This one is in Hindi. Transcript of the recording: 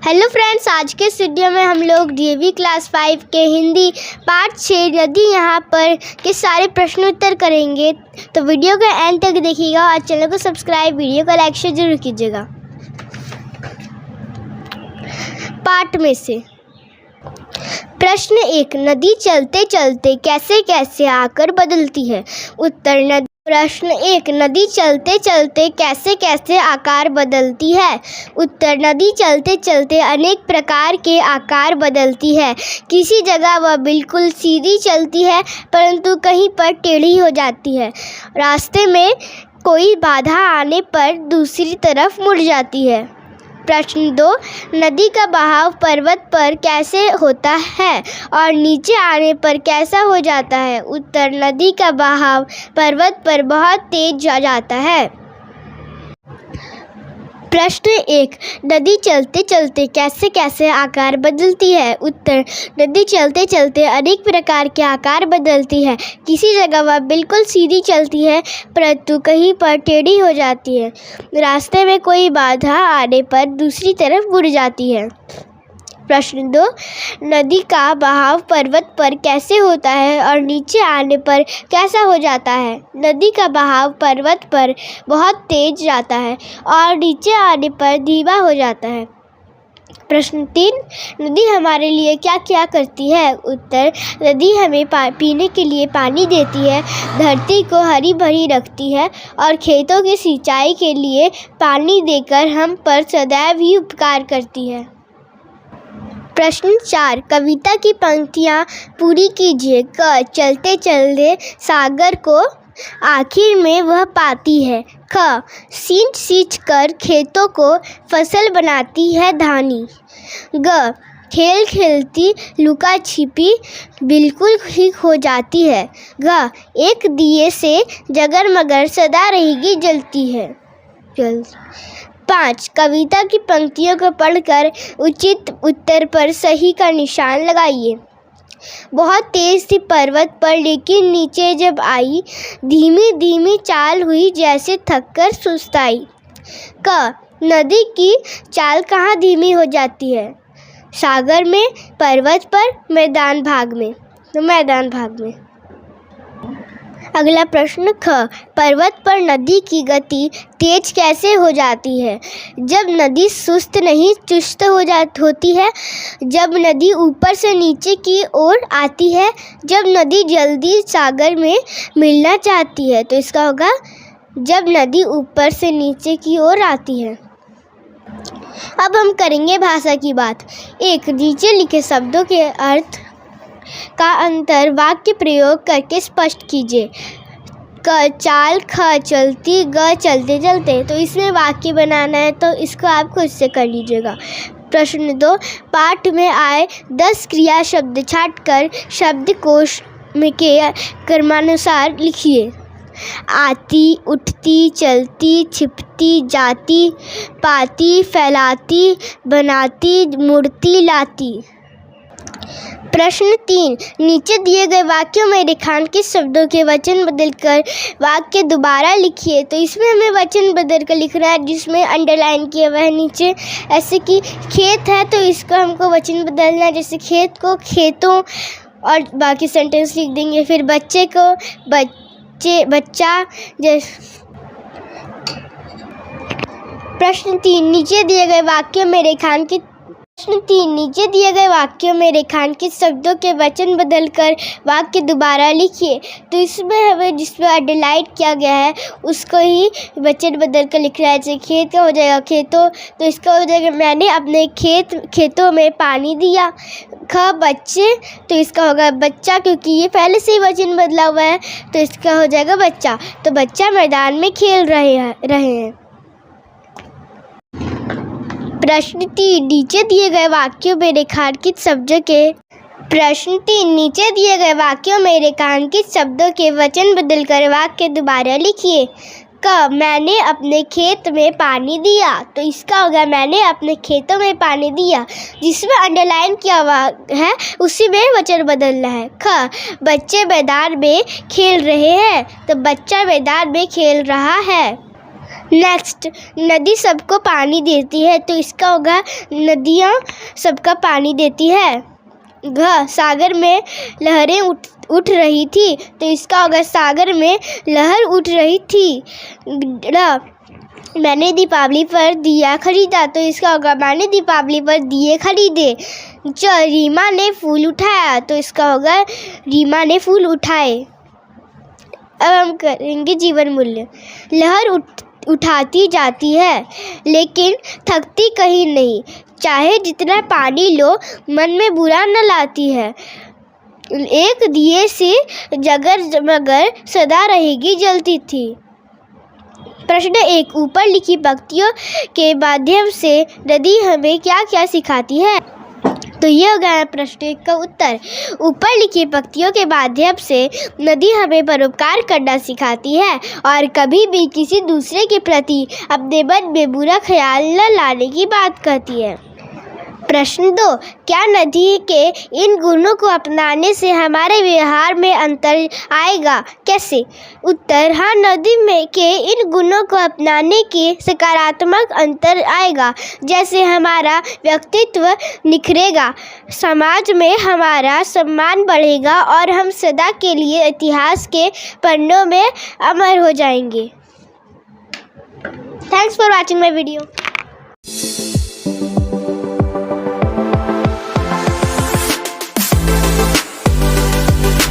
हेलो फ्रेंड्स, आज के इस वीडियो में हम लोग डीएवी क्लास 5 के हिंदी पार्ट 6 नदी यहाँ पर के सारे प्रश्न उत्तर करेंगे। तो वीडियो को एंड तक देखिएगा और चैनल को सब्सक्राइब, वीडियो को लाइक शेयर जरूर कीजिएगा। पार्ट में से प्रश्न 1, नदी चलते चलते कैसे कैसे आकर बदलती है। उत्तर प्रश्न 1, नदी चलते चलते कैसे कैसे आकार बदलती है। उत्तर, नदी चलते चलते अनेक प्रकार के आकार बदलती है। किसी जगह वह बिल्कुल सीधी चलती है, परंतु कहीं पर टेढ़ी हो जाती है। रास्ते में कोई बाधा आने पर दूसरी तरफ मुड़ जाती है। प्रश्न 2, नदी का बहाव पर्वत पर कैसे होता है और नीचे आने पर कैसा हो जाता है। उत्तर, नदी का बहाव पर्वत पर बहुत तेज जाता है। प्रश्न 1, नदी चलते चलते कैसे कैसे आकार बदलती है। उत्तर, नदी चलते चलते अनेक प्रकार के आकार बदलती है। किसी जगह वह बिल्कुल सीधी चलती है, परंतु कहीं पर टेढ़ी हो जाती है। रास्ते में कोई बाधा आने पर दूसरी तरफ मुड़ जाती है। प्रश्न 2, नदी का बहाव पर्वत पर कैसे होता है और नीचे आने पर कैसा हो जाता है। नदी का बहाव पर्वत पर बहुत तेज जाता है और नीचे आने पर धीमा हो जाता है। प्रश्न 3, नदी हमारे लिए क्या क्या करती है। उत्तर, नदी हमें पीने के लिए पानी देती है, धरती को हरी भरी रखती है और खेतों की सिंचाई के लिए पानी देकर हम पर सदैव ही उपकार करती है। प्रश्न 4, कविता की पंक्तियाँ पूरी कीजिए। क, चलते चलते सागर को आखिर में वह पाती है। ख, सींच सींच कर खेतों को फसल बनाती है धानी। ग, खेल खेलती लुका छिपी बिल्कुल ठीक हो जाती है। घ, एक दिए से जगरमगर सदा रहेगी जलती है। 5, कविता की पंक्तियों को पढ़कर उचित उत्तर पर सही का निशान लगाइए। बहुत तेज थी पर्वत पर, लेकिन नीचे जब आई धीमी धीमी चाल हुई जैसे थककर सुस्ताई। क, नदी की चाल कहाँ धीमी हो जाती है। सागर में, पर्वत पर, मैदान भाग में। तो मैदान भाग में। अगला प्रश्न ख, पर्वत पर नदी की गति तेज कैसे हो जाती है। जब नदी सुस्त नहीं चुस्त होती है, जब नदी ऊपर से नीचे की ओर आती है, जब नदी जल्दी सागर में मिलना चाहती है। तो इसका होगा जब नदी ऊपर से नीचे की ओर आती है। अब हम करेंगे भाषा की बात। 1, नीचे लिखे शब्दों के अर्थ का अंतर वाक्य प्रयोग करके स्पष्ट कीजिए। क, चाल। ख, चलती। ग, चलते चलते। तो इसमें वाक्य बनाना है, तो इसको आप खुद से कर लीजिएगा। प्रश्न 2, पाठ में आए 10 क्रिया शब्द छांटकर शब्दकोश में के क्रमानुसार लिखिए। आती, उठती, चलती, छिपती, जाती, पाती, फैलाती, बनाती, मुड़ती, लाती। प्रश्न 3, नीचे दिए गए वाक्यों में रेखांकित शब्दों के वचन बदलकर वाक्य दोबारा लिखिए। तो इसमें हमें वचन बदल कर लिखना है, जिसमें अंडरलाइन किया हुआ है नीचे। ऐसे कि खेत है तो इसका हमको वचन बदलना है, जैसे खेत को खेतों, और बाकी सेंटेंस लिख देंगे। फिर बच्चे को बच्चा। प्रश्न 3, नीचे दिए गए वाक्यों में रेखांकित शब्दों के वचन बदलकर वाक्य दोबारा लिखिए। तो इसमें हमें जिसमें अंडरलाइन किया गया है उसको ही वचन बदल कर लिख रहा है। जैसे खेत का हो जाएगा खेतों, तो इसका हो जाएगा मैंने अपने खेतों में पानी दिया। ख, बच्चे, तो इसका होगा बच्चा, क्योंकि ये पहले से ही वचन बदला हुआ है, तो इसका हो जाएगा बच्चा। तो बच्चा मैदान में खेल रहे हैं। प्रश्न 3, नीचे दिए गए वाक्यों में रेखांकित शब्दों के वचन बदलकर वाक्य दोबारा लिखिए। क मैंने अपने खेत में पानी दिया, तो इसका होगा मैंने अपने खेतों में पानी दिया। जिसमें अंडरलाइन किया हुआ है उसी में वचन बदलना है। ख बच्चे मैदान में खेल रहे हैं, तो बच्चा मैदान में खेल रहा है। नेक्स्ट, नदी सबको पानी देती है, तो इसका होगा नदियाँ सबका पानी देती है। घ सागर में लहरें उठ रही थी, तो इसका होगा सागर में लहर उठ रही थी। र मैंने दीपावली पर दिया खरीदा, तो इसका होगा मैंने दीपावली पर दिए खरीदे। च रीमा ने फूल उठाया, तो इसका होगा रीमा ने फूल उठाए। अब हम करेंगे जीवन मूल्य। लहर उठाती जाती है लेकिन थकती कहीं नहीं, चाहे जितना पानी लो मन में बुरा न लाती है। एक दिए से जगर मगर सदा रहेगी जलती थी। प्रश्न 1, ऊपर लिखी पंक्तियों के माध्यम से नदी हमें क्या क्या सिखाती है? तो ये हो गया प्रश्न 1 का उत्तर। ऊपर लिखी पंक्तियों के माध्यम से नदी हमें परोपकार करना सिखाती है और कभी भी किसी दूसरे के प्रति अपने मन में बुरा ख्याल न लाने की बात कहती है। प्रश्न 2, क्या नदी के इन गुणों को अपनाने से हमारे व्यवहार में अंतर आएगा? कैसे? उत्तर, हाँ, नदी में के इन गुणों को अपनाने के सकारात्मक अंतर आएगा। जैसे हमारा व्यक्तित्व निखरेगा, समाज में हमारा सम्मान बढ़ेगा और हम सदा के लिए इतिहास के पन्नों में अमर हो जाएंगे। Thanks for watching my video.